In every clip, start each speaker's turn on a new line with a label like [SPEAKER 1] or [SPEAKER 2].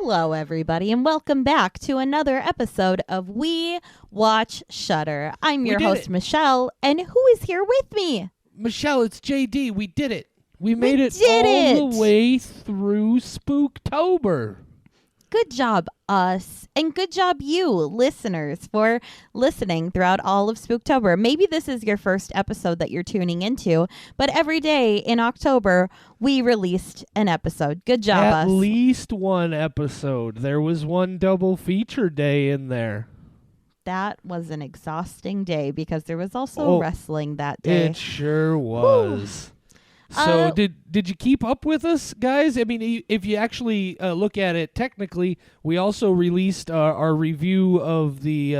[SPEAKER 1] Hello, everybody, and welcome back to another episode of We Watch Shudder. I'm your host, Michelle, and who is here with me?
[SPEAKER 2] Michelle, it's JD. We did it. We made it all the way through Spooktober.
[SPEAKER 1] Good job, us, and good job, you, listeners, for listening throughout all of Spooktober. Maybe this is your first episode that you're tuning into, but every day in October, we released an episode. Good job, us.
[SPEAKER 2] At least one episode. There was one double feature day in there.
[SPEAKER 1] That was an exhausting day because there was also wrestling that day.
[SPEAKER 2] It sure was. Whew. So did you keep up with us, guys? I mean, if you actually look at it technically, we also released our review of the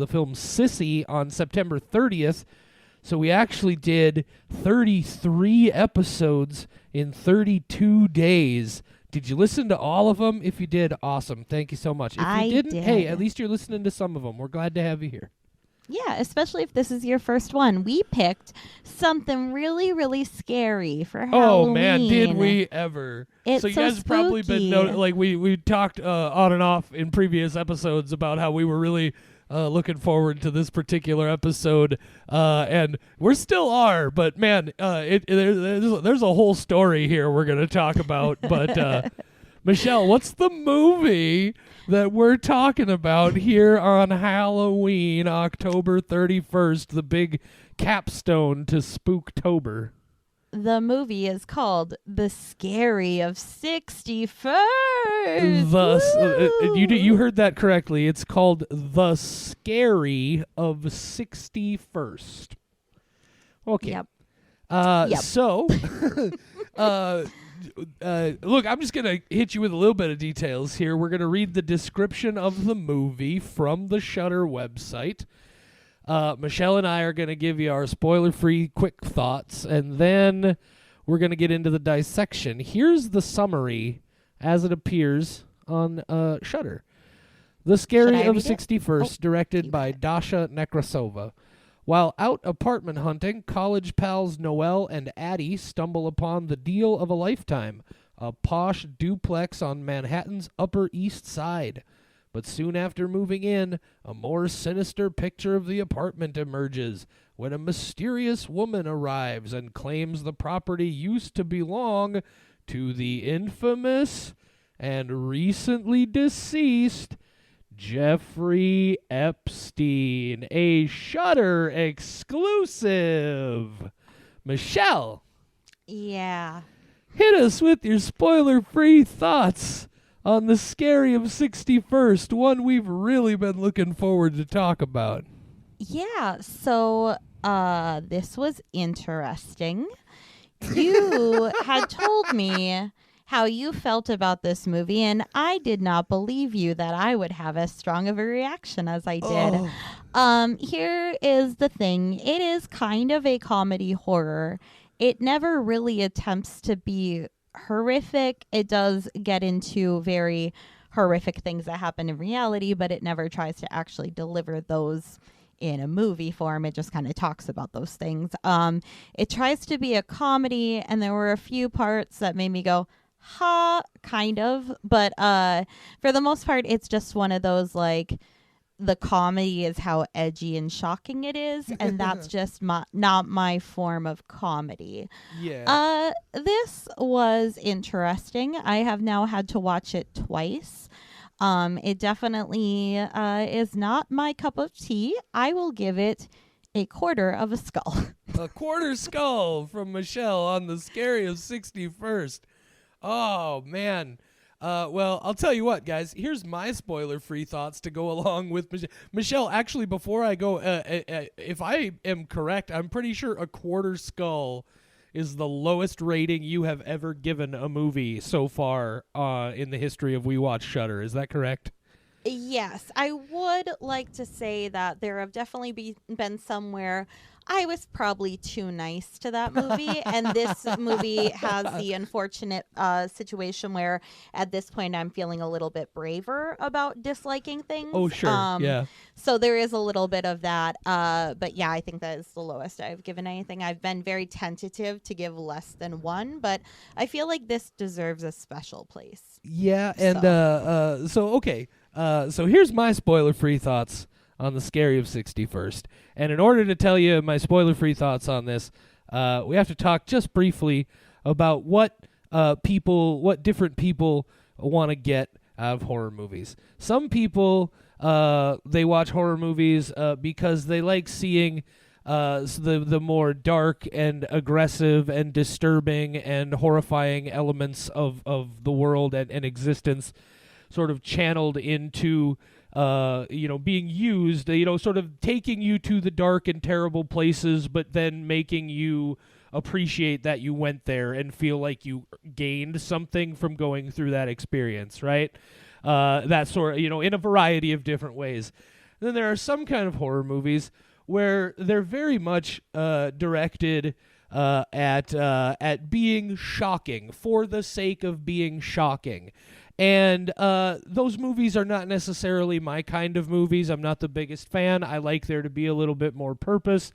[SPEAKER 2] film Sissy on September 30th. So we actually did 33 episodes in 32 days. Did you listen to all of them? If you did, awesome. Thank you so much. If you didn't, hey, at least you're listening to some of them. We're glad to have you here.
[SPEAKER 1] Yeah, especially if this is your first one. We picked something really, really scary for Halloween.
[SPEAKER 2] Oh, man, did we ever.
[SPEAKER 1] It's
[SPEAKER 2] so you guys
[SPEAKER 1] spooky.
[SPEAKER 2] probably been, we talked on and off in previous episodes about how we were really looking forward to this particular episode, and we still are, but man, there's a whole story here we're going to talk about, but Michelle, what's the movie that we're talking about here on Halloween, October 31st, the big capstone to Spooktober?
[SPEAKER 1] The movie is called The Scary of 61st.
[SPEAKER 2] You heard that correctly. It's called The Scary of 61st. Okay.
[SPEAKER 1] Yep.
[SPEAKER 2] So, look, I'm just going to hit you with a little bit of details here. We're going to read the description of the movie from the Shudder website. Michelle and I are going to give you our spoiler-free quick thoughts, and then we're going to get into the dissection. Here's the summary as it appears on Shudder. The Scary of 61st, directed by Dasha Nekrasova. While out apartment hunting, college pals Noelle and Addie stumble upon the deal of a lifetime, a posh duplex on Manhattan's Upper East Side. But soon after moving in, a more sinister picture of the apartment emerges when a mysterious woman arrives and claims the property used to belong to the infamous and recently deceased Jeffrey Epstein, a Shudder exclusive. Michelle.
[SPEAKER 1] Yeah.
[SPEAKER 2] Hit us with your spoiler-free thoughts on The Scary of 61st, one we've really been looking forward to talk about.
[SPEAKER 1] Yeah, so this was interesting. You had told me how you felt about this movie, and I did not believe you that I would have as strong of a reaction as I did. Here is the thing. It is kind of a comedy horror. It never really attempts to be horrific. It does get into very horrific things that happen in reality, but it never tries to actually deliver those in a movie form. It just kind of talks about those things. It tries to be a comedy, and there were a few parts that made me go, ha, kind of. But for the most part, it's just one of those, like, the comedy is how edgy and shocking it is, and that's just not my form of comedy.
[SPEAKER 2] Yeah.
[SPEAKER 1] This was interesting. I have now had to watch it twice. It definitely is not my cup of tea. I will give it a quarter of a skull.
[SPEAKER 2] A quarter skull from Michelle on The Scary of 61st. Oh, man. Well, I'll tell you what, guys. Here's my spoiler-free thoughts to go along with Michelle. Michelle, actually, before I go, if I am correct, I'm pretty sure a quarter skull is the lowest rating you have ever given a movie so far in the history of We Watch Shudder. Is that correct?
[SPEAKER 1] Yes, I would like to say that there have definitely been somewhere I was probably too nice to that movie, and this movie has the unfortunate situation where at this point I'm feeling a little bit braver about disliking
[SPEAKER 2] Oh,
[SPEAKER 1] things.
[SPEAKER 2] sure. Yeah.
[SPEAKER 1] So there is a little bit of that. But yeah, I think that is the lowest I've given anything. I've been very tentative to give less than one, but I feel like this deserves a special place.
[SPEAKER 2] Yeah, and so okay. So here's my spoiler-free thoughts on the Scary of 61st. And in order to tell you my spoiler-free thoughts on this, we have to talk just briefly about what different people want to get out of horror movies. Some people, they watch horror movies because they like seeing the more dark and aggressive and disturbing and horrifying elements of the world and existence sort of channeled into being used, sort of taking you to the dark and terrible places, but then making you appreciate that you went there and feel like you gained something from going through that experience, right? That sort of, in a variety of different ways. And then there are some kind of horror movies where they're very much directed at being shocking for the sake of being shocking. And those movies are not necessarily my kind of movies. I'm not the biggest fan. I like there to be a little bit more purpose.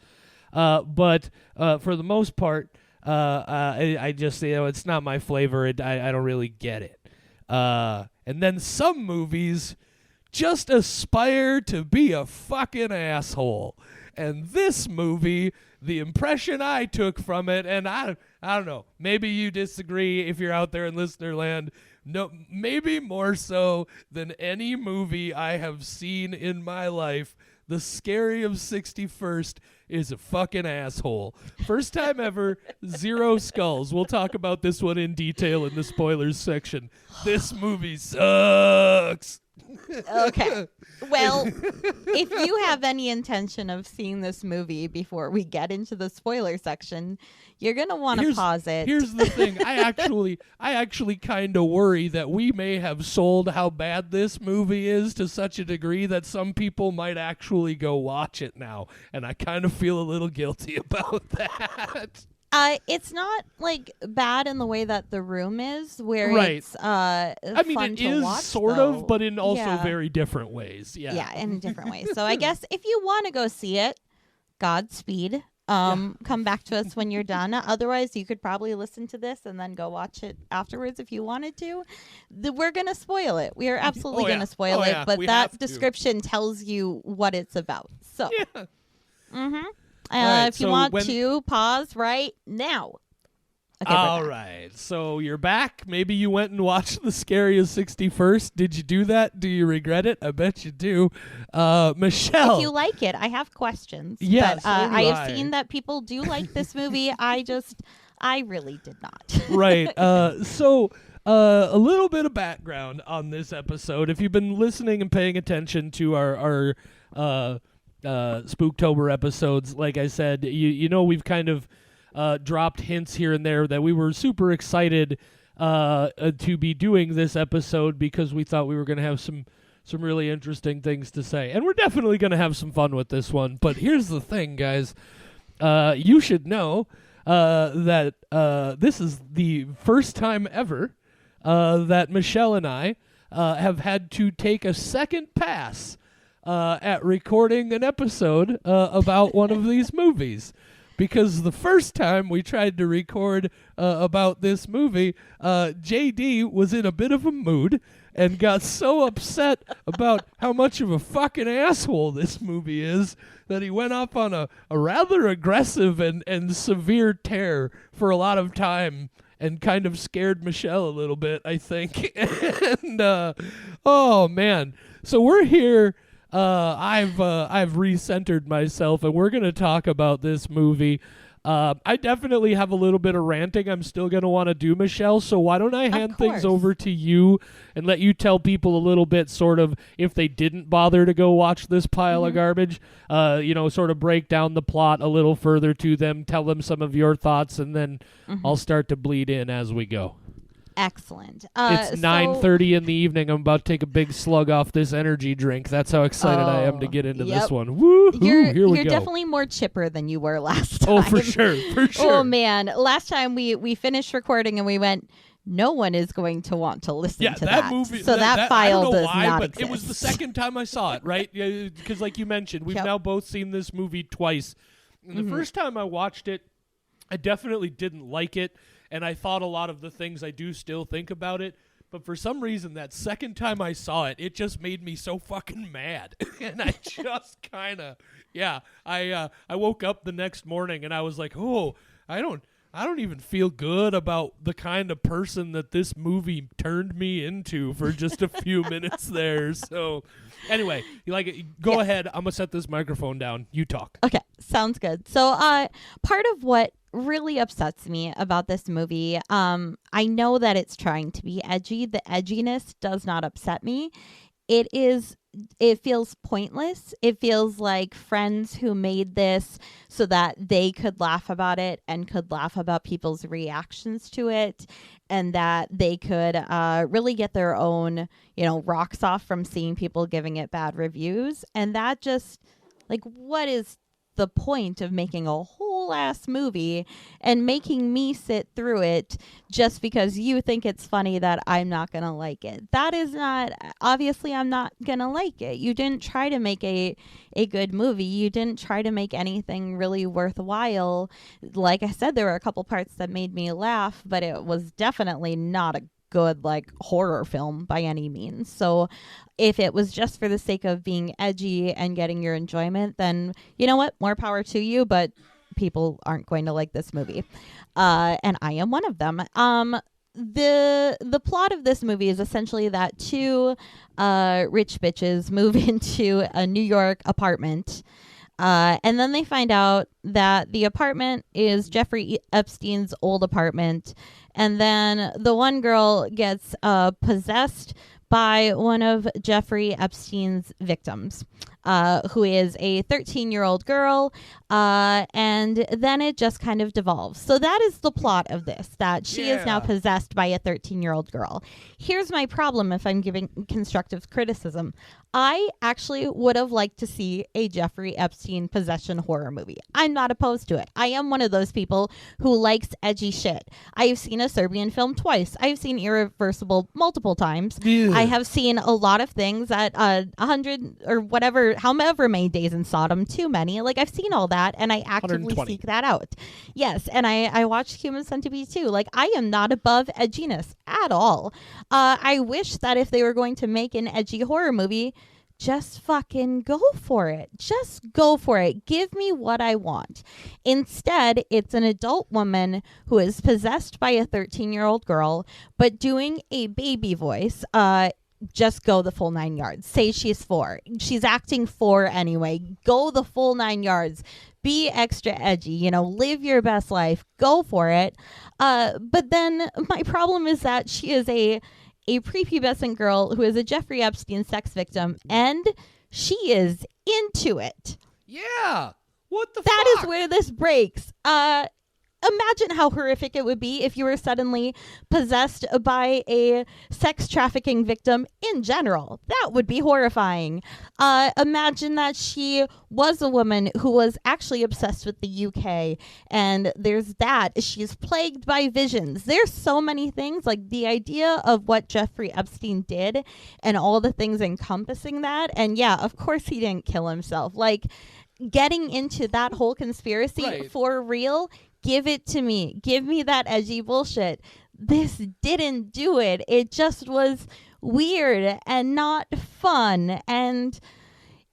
[SPEAKER 2] But for the most part, I just, it's not my flavor. I don't really get it. And then some movies just aspire to be a fucking asshole. And this movie, the impression I took from it, and I don't know, maybe you disagree if you're out there in listener land. No, maybe more so than any movie I have seen in my life, The Scary of 61st is a fucking asshole. First time ever, 0 skulls. We'll talk about this one in detail in the spoilers section. This movie sucks.
[SPEAKER 1] Okay. Well, if you have any intention of seeing this movie before we get into the spoiler section, you're going to want to pause it.
[SPEAKER 2] Here's the thing. I actually kind of worry that we may have sold how bad this movie is to such a degree that some people might actually go watch it now, and I kind of feel a little guilty about that.
[SPEAKER 1] It's not like bad in the way that The Room is, where
[SPEAKER 2] right.
[SPEAKER 1] it's
[SPEAKER 2] I mean,
[SPEAKER 1] fun
[SPEAKER 2] it
[SPEAKER 1] to
[SPEAKER 2] is
[SPEAKER 1] watch,
[SPEAKER 2] sort
[SPEAKER 1] though.
[SPEAKER 2] of, but in also
[SPEAKER 1] Yeah.
[SPEAKER 2] very different ways. Yeah.
[SPEAKER 1] Yeah, in different ways. So I guess if you want to go see it, Godspeed. Come back to us when you're done. Otherwise, you could probably listen to this and then go watch it afterwards if you wanted to. We're going to spoil it. We are absolutely going to spoil it, but that description tells you what it's about. So,
[SPEAKER 2] yeah.
[SPEAKER 1] Mm-hmm.
[SPEAKER 2] Right,
[SPEAKER 1] if you
[SPEAKER 2] so
[SPEAKER 1] want to, pause right now. Okay,
[SPEAKER 2] all right. So you're back. Maybe you went and watched The Scary of 61st. Did you do that? Do you regret it? I bet you do. Michelle.
[SPEAKER 1] If you like it, I have questions.
[SPEAKER 2] Yes,
[SPEAKER 1] but I have seen that people do like this movie. I really did not.
[SPEAKER 2] Right. So a little bit of background on this episode. If you've been listening and paying attention to our Spooktober episodes, like I said, you know we've kind of dropped hints here and there that we were super excited to be doing this episode because we thought we were going to have some really interesting things to say. And we're definitely going to have some fun with this one. But here's the thing, guys. You should know that this is the first time ever that Michelle and I have had to take a second pass at recording an episode about one of these movies. Because the first time we tried to record about this movie, JD was in a bit of a mood and got so upset about how much of a fucking asshole this movie is that he went off on a rather aggressive and severe tear for a lot of time and kind of scared Michelle a little bit, I think. And, oh, man. So we're here. I've recentered myself, and we're gonna talk about this movie. I definitely have a little bit of ranting I'm still gonna want to do, Michelle. So why don't I hand things over to you and let you tell people a little bit, sort of, if they didn't bother to go watch this pile of garbage, sort of break down the plot a little further to them, tell them some of your thoughts, and then I'll start to bleed in as we go.
[SPEAKER 1] Excellent.
[SPEAKER 2] It's 9:30 in the evening. I'm about to take a big slug off this energy drink. That's how excited I am to get into this one. Woo-hoo, here we go.
[SPEAKER 1] You're definitely more chipper than you were last time.
[SPEAKER 2] Oh, for sure.
[SPEAKER 1] Oh, man. Last time we finished recording and we went, no one is going to want to listen to that.
[SPEAKER 2] Movie,
[SPEAKER 1] so that file
[SPEAKER 2] I don't know
[SPEAKER 1] does
[SPEAKER 2] why,
[SPEAKER 1] not
[SPEAKER 2] but
[SPEAKER 1] exist.
[SPEAKER 2] it was the second time I saw it, right? Because like you mentioned, we've now both seen this movie twice. And the first time I watched it, I definitely didn't like it. And I thought a lot of the things I do still think about it. But for some reason, that second time I saw it, it just made me so fucking mad. And I just kind of, I woke up the next morning and I was like, oh, I don't even feel good about the kind of person that this movie turned me into for just a few minutes there. So anyway, you like it? Go ahead. I'm going to set this microphone down. You talk.
[SPEAKER 1] Okay, sounds good. So part of what really upsets me about this movie, I know that it's trying to be edgy. The edginess does not upset me. It feels pointless. It feels like friends who made this so that they could laugh about it and could laugh about people's reactions to it, and that they could really get their own, rocks off from seeing people giving it bad reviews. And that just, like, what is the point of making a whole ass movie and making me sit through it just because you think it's funny that I'm not gonna like it? That is not, obviously I'm not gonna like it. You didn't try to make a good movie. You didn't try to make anything really worthwhile. Like I said, there were a couple parts that made me laugh, but it was definitely not a good horror film by any means. So if it was just for the sake of being edgy and getting your enjoyment, then you know what, more power to you, but people aren't going to like this movie, and I am one of them. The plot of this movie is essentially that two rich bitches move into a New York apartment, and then they find out that the apartment is Jeffrey Epstein's old apartment. And then the one girl gets possessed by one of Jeffrey Epstein's victims, who is a 13-year-old girl. And then it just kind of devolves. So that is the plot of this, that she is now possessed by a 13-year-old girl. Here's my problem if I'm giving constructive criticism. I actually would have liked to see a Jeffrey Epstein possession horror movie. I'm not opposed to it. I am one of those people who likes edgy shit. I've seen a Serbian film twice. I've seen Irreversible multiple times.
[SPEAKER 2] Ew.
[SPEAKER 1] I have seen a lot of things at 100 or whatever, however many days in Sodom, too many. Like, I've seen all that, and I actively seek that out. Yes, and I watched Human Centipede too. Like, I am not above edginess at all. I wish that if they were going to make an edgy horror movie, just fucking go for it. Just go for it. Give me what I want. Instead, it's an adult woman who is possessed by a 13-year-old girl, but doing a baby voice. Just go the full 9 yards. Say she's 4. She's acting 4 anyway. Go the full 9 yards. Be extra edgy, live your best life. Go for it. But then my problem is that she is a prepubescent girl who is a Jeffrey Epstein sex victim, and she is into it.
[SPEAKER 2] Yeah. What the fuck?
[SPEAKER 1] That is where this breaks. Imagine how horrific it would be if you were suddenly possessed by a sex trafficking victim in general. That would be horrifying. Imagine that she was a woman who was actually obsessed with the UK, and there's that. She's plagued by visions. There's so many things. Like, the idea of what Jeffrey Epstein did and all the things encompassing that. And yeah, of course he didn't kill himself. Like, getting into that whole conspiracy for real. Give it to me. Give me that edgy bullshit. This didn't do it. It just was weird and not fun. And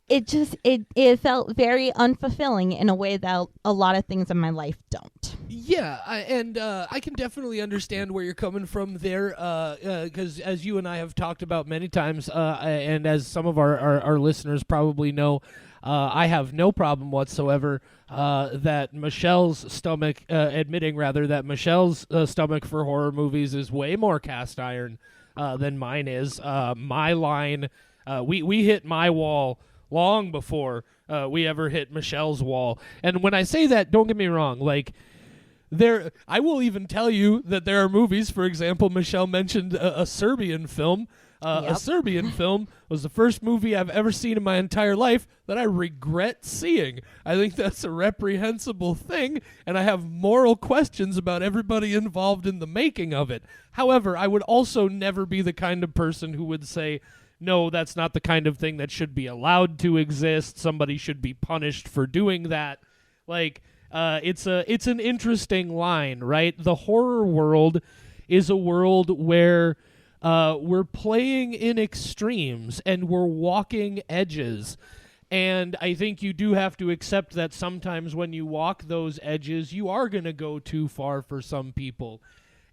[SPEAKER 1] it felt very unfulfilling in a way that a lot of things in my life don't.
[SPEAKER 2] Yeah, I can definitely understand where you're coming from there, because as you and I have talked about many times, and as some of our listeners probably know, I have no problem whatsoever that Michelle's stomach, admitting rather that Michelle's stomach for horror movies is way more cast iron than mine is. My line, we hit my wall long before we ever hit Michelle's wall. And when I say that, don't get me wrong, like, I will even tell you that there are movies, for example, Michelle mentioned a Serbian film. A Serbian film was the first movie I've ever seen in my entire life that I regret seeing. I think that's a reprehensible thing, and I have moral questions about everybody involved in the making of it. However, I would also never be the kind of person who would say, no, that's not the kind of thing that should be allowed to exist. Somebody should be punished for doing that. Like, it's an interesting line, right? The horror world is a world where we're playing in extremes and we're walking edges. And I think you do have to accept that sometimes when you walk those edges, you are going to go too far for some people.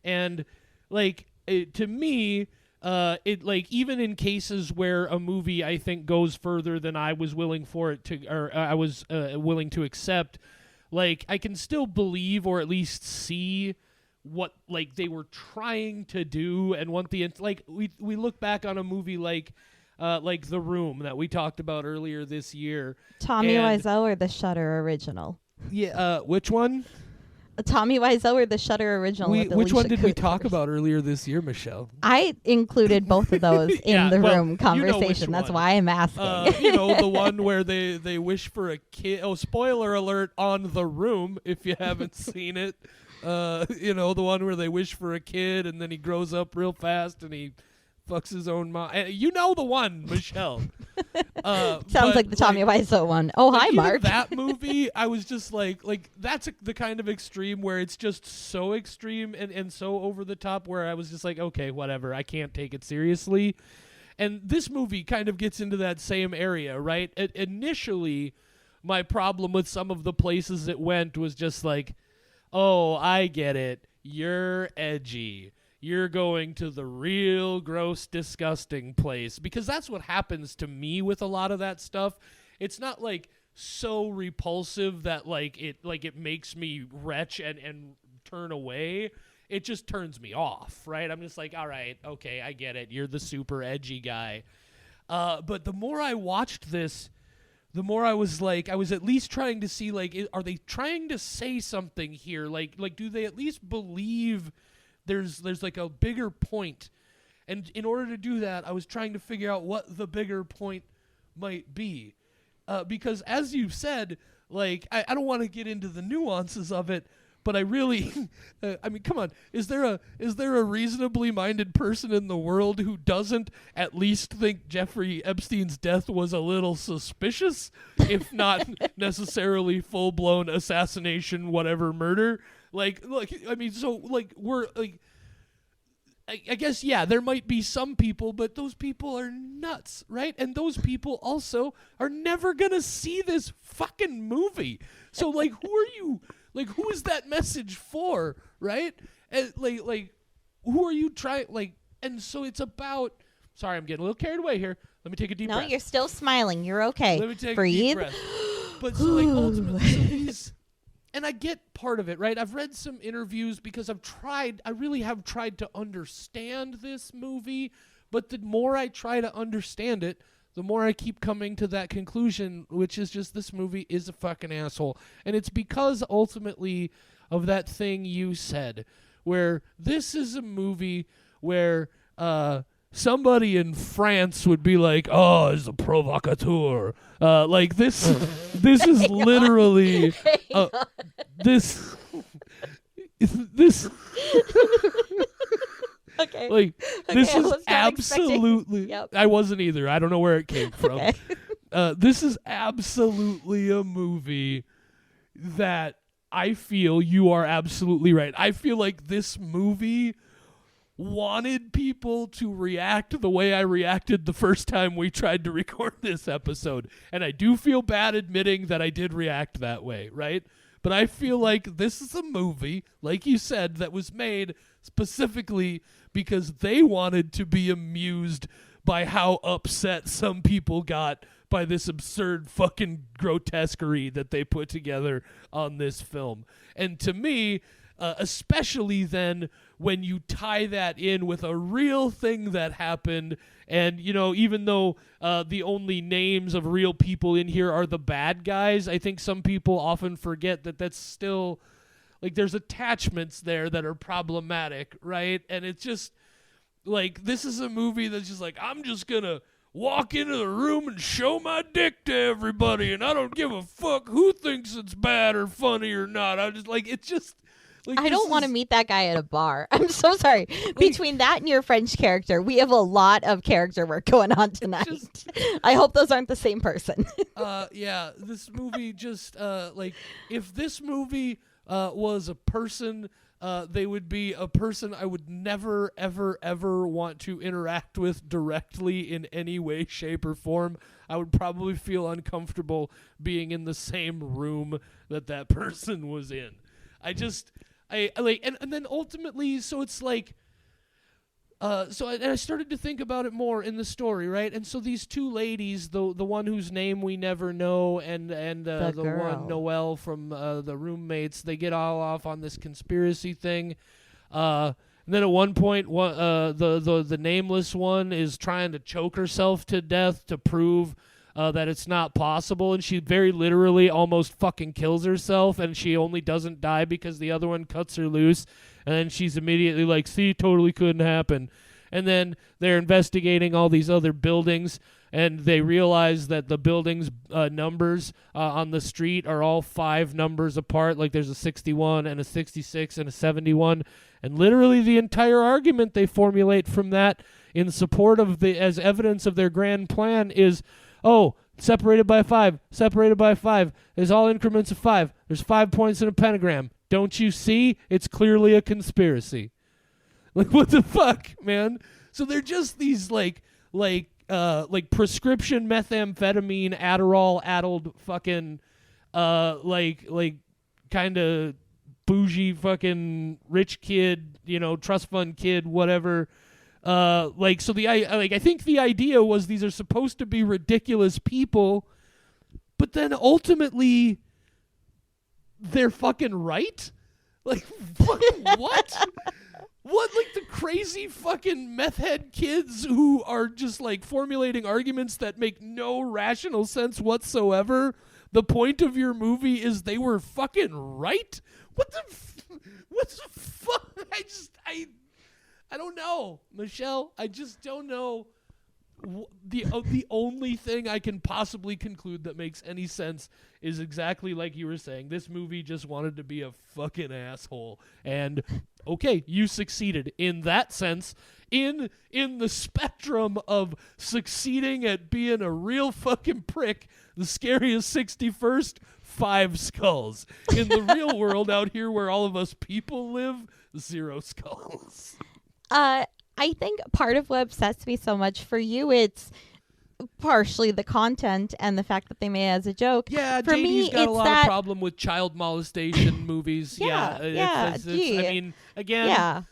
[SPEAKER 2] And like, to me, it like even in cases where a movie I think goes further than I was willing for it to, or I was willing to accept, like I can still believe or at least see what like they were trying to do and want the like we look back on a movie like The Room that we talked about earlier this year.
[SPEAKER 1] Tommy Wiseau or the Shudder original?
[SPEAKER 2] Yeah, which one?
[SPEAKER 1] Tommy Wiseau or the Shudder original?
[SPEAKER 2] Which one did we talk about earlier this year, Michelle?
[SPEAKER 1] I included both of those in the Room conversation.
[SPEAKER 2] You know
[SPEAKER 1] That's why I'm asking.
[SPEAKER 2] The one where they wish for a kid. Oh, spoiler alert on The Room if you haven't seen it. The one where they wish for a kid and then he grows up real fast and he fucks his own mom. You know the one, Michelle.
[SPEAKER 1] Sounds like the Tommy Wiseau one. Oh, hi, Mark.
[SPEAKER 2] That movie, I was just like that's the kind of extreme where it's just so extreme and so over the top where I was just like, okay, whatever. I can't take it seriously. And this movie kind of gets into that same area, right? Initially, my problem with some of the places it went was just like, oh, I get it. You're edgy. You're going to the real gross, disgusting place. Because that's what happens to me with a lot of that stuff. It's not like so repulsive that it makes me retch and turn away. It just turns me off, right? I'm just like, all right, okay, I get it. You're the super edgy guy. But the more I watched this, the more I was at least trying to see, are they trying to say something here? Like, do they at least believe there's like a bigger point? And in order to do that, I was trying to figure out what the bigger point might be. Because as you said, I don't want to get into the nuances of it, but I really, I mean, come on, is there a reasonably minded person in the world who doesn't at least think Jeffrey Epstein's death was a little suspicious, if not necessarily full-blown assassination, whatever, murder? I guess, yeah, there might be some people, but those people are nuts, right? And those people also are never gonna see this fucking movie. So, who are you? Who is that message for, right? And, who are you trying, and so it's about, sorry, I'm getting a little carried away here. Let me take a deep breath.
[SPEAKER 1] No, you're still smiling. You're okay.
[SPEAKER 2] Let me take
[SPEAKER 1] Breathe.
[SPEAKER 2] a deep breath. But, so, ultimately, and I get part of it, right? I've read some interviews because I really have tried to understand this movie, but the more I try to understand it, the more I keep coming to that conclusion, which is just this movie is a fucking asshole. And it's because ultimately of that thing you said, where this is a movie where somebody in France would be like, oh, it's a provocateur. This is literally this.
[SPEAKER 1] Okay.
[SPEAKER 2] This is absolutely.
[SPEAKER 1] Yep.
[SPEAKER 2] I wasn't either. I don't know where it came from.
[SPEAKER 1] Okay.
[SPEAKER 2] This is absolutely a movie that I feel you are absolutely right. I feel like this movie wanted people to react the way I reacted the first time we tried to record this episode. And I do feel bad admitting that I did react that way, right? But I feel like this is a movie, like you said, that was made specifically because they wanted to be amused by how upset some people got by this absurd fucking grotesquerie that they put together on this film. And to me, especially then when you tie that in with a real thing that happened, and, even though the only names of real people in here are the bad guys, I think some people often forget that that's still, like there's attachments there that are problematic, right? And it's just like, this is a movie that's just like, I'm just gonna walk into the room and show my dick to everybody, and I don't give a fuck who thinks it's bad or funny or not. I just like, it's just like,
[SPEAKER 1] I don't want to meet that guy at a bar. I'm so sorry. Between that and your French character, we have a lot of character work going on tonight. I hope those aren't the same person.
[SPEAKER 2] Yeah, this movie just like, if this movie was a person, they would be a person I would never, ever, ever want to interact with directly in any way, shape, or form. I would probably feel uncomfortable being in the same room that person was in. I like, and then ultimately, so it's like, and I started to think about it more in the story, right? And so these two ladies, the one whose name we never know, and the one Noelle from the roommates, they get all off on this conspiracy thing. And then at one point, the nameless one is trying to choke herself to death to prove that it's not possible, and she very literally almost fucking kills herself, and she only doesn't die because the other one cuts her loose, and then she's immediately like, see, totally couldn't happen. And then they're investigating all these other buildings, and they realize that the buildings' numbers on the street are all 5 numbers apart, like there's a 61 and a 66 and a 71, and literally the entire argument they formulate from that in support of as evidence of their grand plan is, oh, separated by 5, separated by 5. There's all increments of 5. There's 5 points in a pentagram. Don't you see? It's clearly a conspiracy. Like, what the fuck, man? So they're just these like prescription methamphetamine, Adderall-addled fucking like kind of bougie fucking rich kid, trust fund kid, whatever. I think the idea was these are supposed to be ridiculous people, but then ultimately they're fucking right? Like, fucking what? What, like the crazy fucking meth head kids who are just like formulating arguments that make no rational sense whatsoever? The point of your movie is they were fucking right? What the fuck? I don't know, Michelle. I just don't know. The only thing I can possibly conclude that makes any sense is exactly like you were saying. This movie just wanted to be a fucking asshole. And, okay, you succeeded in that sense. In the spectrum of succeeding at being a real fucking prick, the scariest 61st, 5 skulls. In the real world out here where all of us people live, 0 skulls.
[SPEAKER 1] I think part of what upsets me so much for you, it's partially the content and the fact that they made it as a joke.
[SPEAKER 2] Yeah,
[SPEAKER 1] for
[SPEAKER 2] JD's
[SPEAKER 1] me,
[SPEAKER 2] got
[SPEAKER 1] it's
[SPEAKER 2] a lot of problem with child molestation movies.
[SPEAKER 1] Yeah, gee.
[SPEAKER 2] I mean, again,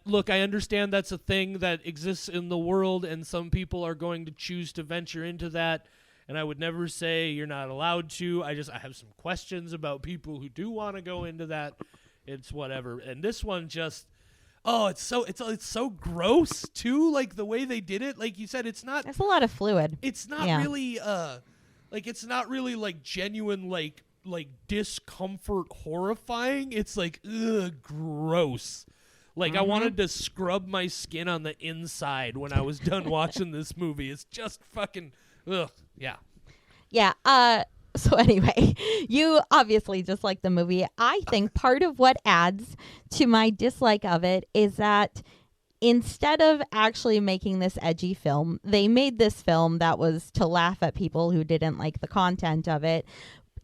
[SPEAKER 2] look, I understand that's a thing that exists in the world, and some people are going to choose to venture into that. And I would never say you're not allowed to. I have some questions about people who do want to go into that. It's whatever. And this one just... Oh, it's so gross too. Like the way they did it, like you said, it's not.
[SPEAKER 1] There's a lot of fluid.
[SPEAKER 2] It's not really, it's not really like genuine, like discomfort, horrifying. It's like, ugh, gross. Like I wanted to scrub my skin on the inside when I was done watching this movie. It's just fucking, ugh, yeah.
[SPEAKER 1] Yeah. So anyway, you obviously dislike the movie. I think part of what adds to my dislike of it is that instead of actually making this edgy film, they made this film that was to laugh at people who didn't like the content of it.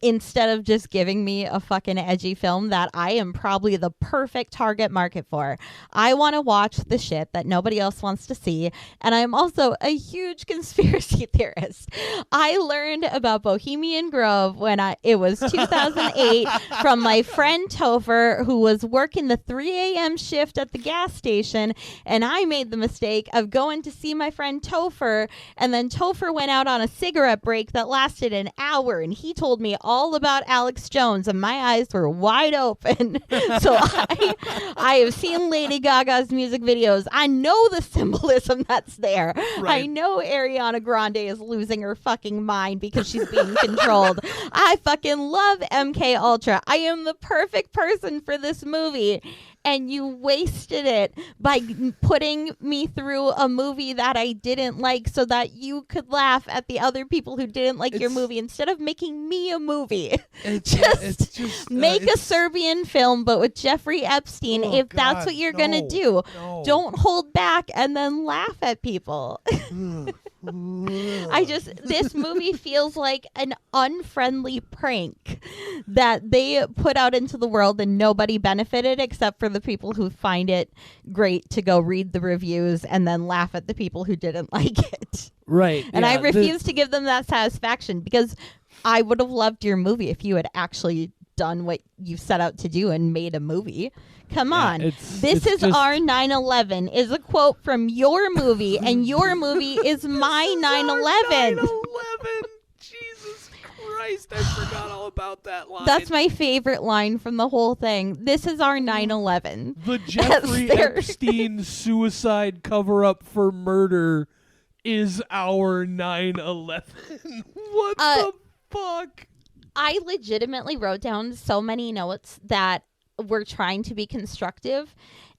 [SPEAKER 1] Instead of just giving me a fucking edgy film that I am probably the perfect target market for. I want to watch the shit that nobody else wants to see. And I'm also a huge conspiracy theorist. I learned about Bohemian Grove when it was 2008 from my friend Topher, who was working the 3 a.m. shift at the gas station. And I made the mistake of going to see my friend Topher. And then Topher went out on a cigarette break that lasted an hour. And he told me all about Alex Jones, and my eyes were wide open. So I have seen Lady Gaga's music videos. I know the symbolism that's there.
[SPEAKER 2] Right.
[SPEAKER 1] I know Ariana Grande is losing her fucking mind because she's being controlled. I fucking love MK Ultra. I am the perfect person for this movie. And you wasted it by putting me through a movie that I didn't like so that you could laugh at the other people who didn't like your movie instead of making me a movie. Just make a Serbian film, but with Jeffrey Epstein, if that's what you're going to do.
[SPEAKER 2] No.
[SPEAKER 1] Don't hold back and then laugh at people. This movie feels like an unfriendly prank that they put out into the world and nobody benefited except for the people who find it great to go read the reviews and then laugh at the people who didn't like it.
[SPEAKER 2] Right.
[SPEAKER 1] And I refuse to give them that satisfaction because I would have loved your movie if you had actually done what you set out to do and made a movie. Come on. This is our 9/11 is a quote from your movie, and your movie is my 9/11.
[SPEAKER 2] 9/11. Jesus Christ, I forgot all about that line.
[SPEAKER 1] That's my favorite line from the whole thing. This is our 9/11.
[SPEAKER 2] The Jeffrey Epstein suicide cover-up for murder is our 9/11. What the fuck?
[SPEAKER 1] I legitimately wrote down so many notes that were trying to be constructive.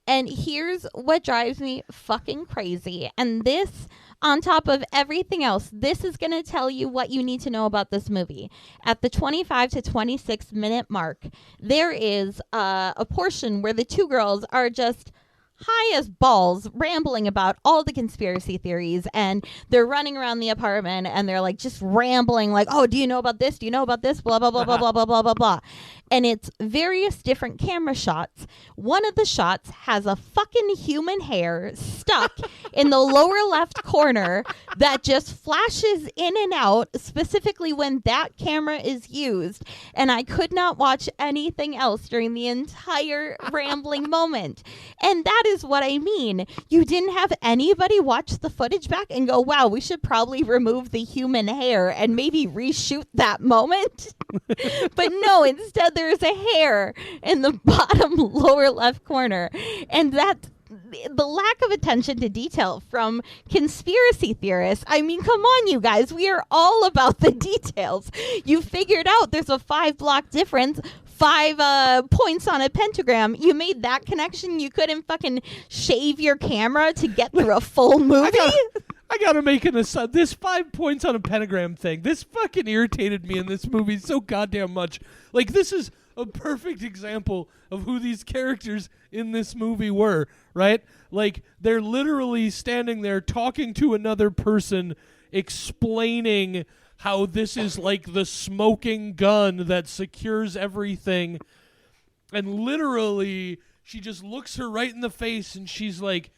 [SPEAKER 1] And here's what drives me fucking crazy. And this, on top of everything else, this is going to tell you what you need to know about this movie. At the 25 to 26 minute mark, there is a portion where the two girls are just high as balls rambling about all the conspiracy theories, and they're running around the apartment and they're like just rambling like, oh, do you know about this? Do you know about this? Blah, blah, blah, blah, blah, blah, blah, blah, blah. And it's various different camera shots. One of the shots has a fucking human hair stuck in the lower left corner that just flashes in and out, specifically when that camera is used. And I could not watch anything else during the entire rambling moment. And that is what I mean. You didn't have anybody watch the footage back and go, wow, we should probably remove the human hair and maybe reshoot that moment. But no, instead there's a hair in the bottom lower left corner. And that the lack of attention to detail from conspiracy theorists. I mean, come on, you guys. We are all about the details. You figured out there's a 5-block difference. 5 points on a pentagram. You made that connection. You couldn't fucking shave your camera to get through a full movie.
[SPEAKER 2] I gotta make an aside. This 5 points on a pentagram thing, this fucking irritated me in this movie so goddamn much. Like, this is a perfect example of who these characters in this movie were, right? Like, they're literally standing there talking to another person, explaining how this is like the smoking gun that secures everything. And literally, she just looks her right in the face and she's like,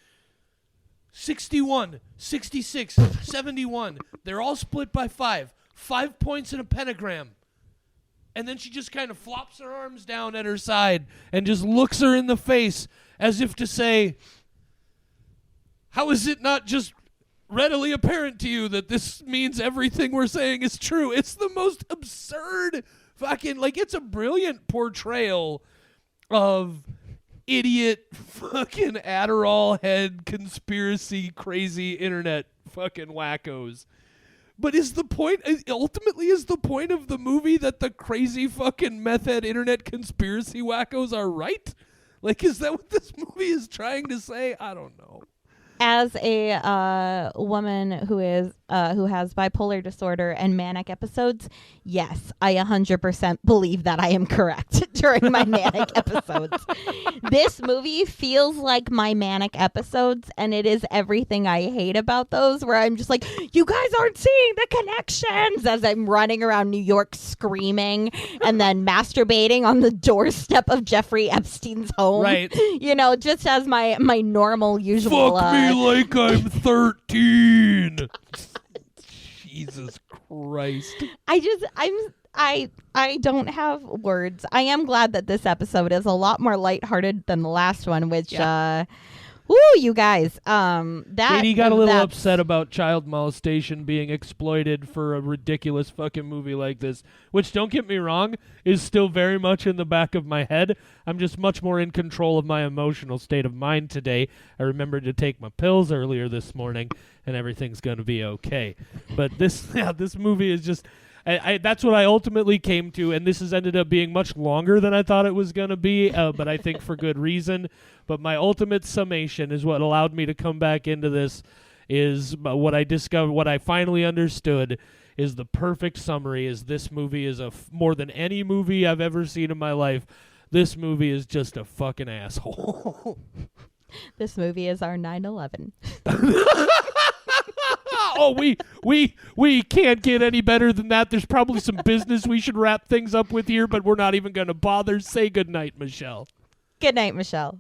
[SPEAKER 2] 61, 66, 71. They're all split by 5. 5 points in a pentagram. And then she just kind of flops her arms down at her side and just looks her in the face as if to say, how is it not just readily apparent to you that this means everything we're saying is true? It's the most absurd fucking, like, it's a brilliant portrayal of idiot fucking Adderall head conspiracy crazy internet fucking wackos. But ultimately is the point of the movie that the crazy fucking meth head internet conspiracy wackos are right? Like, is that what this movie is trying to say? I don't know.
[SPEAKER 1] As a woman who has bipolar disorder and manic episodes, yes, I 100% believe that I am correct during my manic episodes. This movie feels like my manic episodes, and it is everything I hate about those, where I'm just like, you guys aren't seeing the connections, as I'm running around New York screaming and then masturbating on the doorstep of Jeffrey Epstein's home. Right. You know, just as my normal, usual...
[SPEAKER 2] Fuck me like I'm 13. Jesus Christ.
[SPEAKER 1] I don't have words. I am glad that this episode is a lot more lighthearted than the last one, which Ooh, you guys. That
[SPEAKER 2] Katie got a little
[SPEAKER 1] that's-
[SPEAKER 2] upset about child molestation being exploited for a ridiculous fucking movie like this, which, don't get me wrong, is still very much in the back of my head. I'm just much more in control of my emotional state of mind today. I remembered to take my pills earlier this morning, and everything's going to be okay. But this movie is just... that's what I ultimately came to, and this has ended up being much longer than I thought it was going to be, but I think for good reason. But my ultimate summation is what allowed me to come back into this, is what I discovered, what I finally understood is the perfect summary, is this movie is more than any movie I've ever seen in my life, this movie is just a fucking asshole.
[SPEAKER 1] This movie is our 9/11.
[SPEAKER 2] Oh, we can't get any better than that. There's probably some business we should wrap things up with here, but we're not even going to bother. Say goodnight, Michelle.
[SPEAKER 1] Good night, Michelle.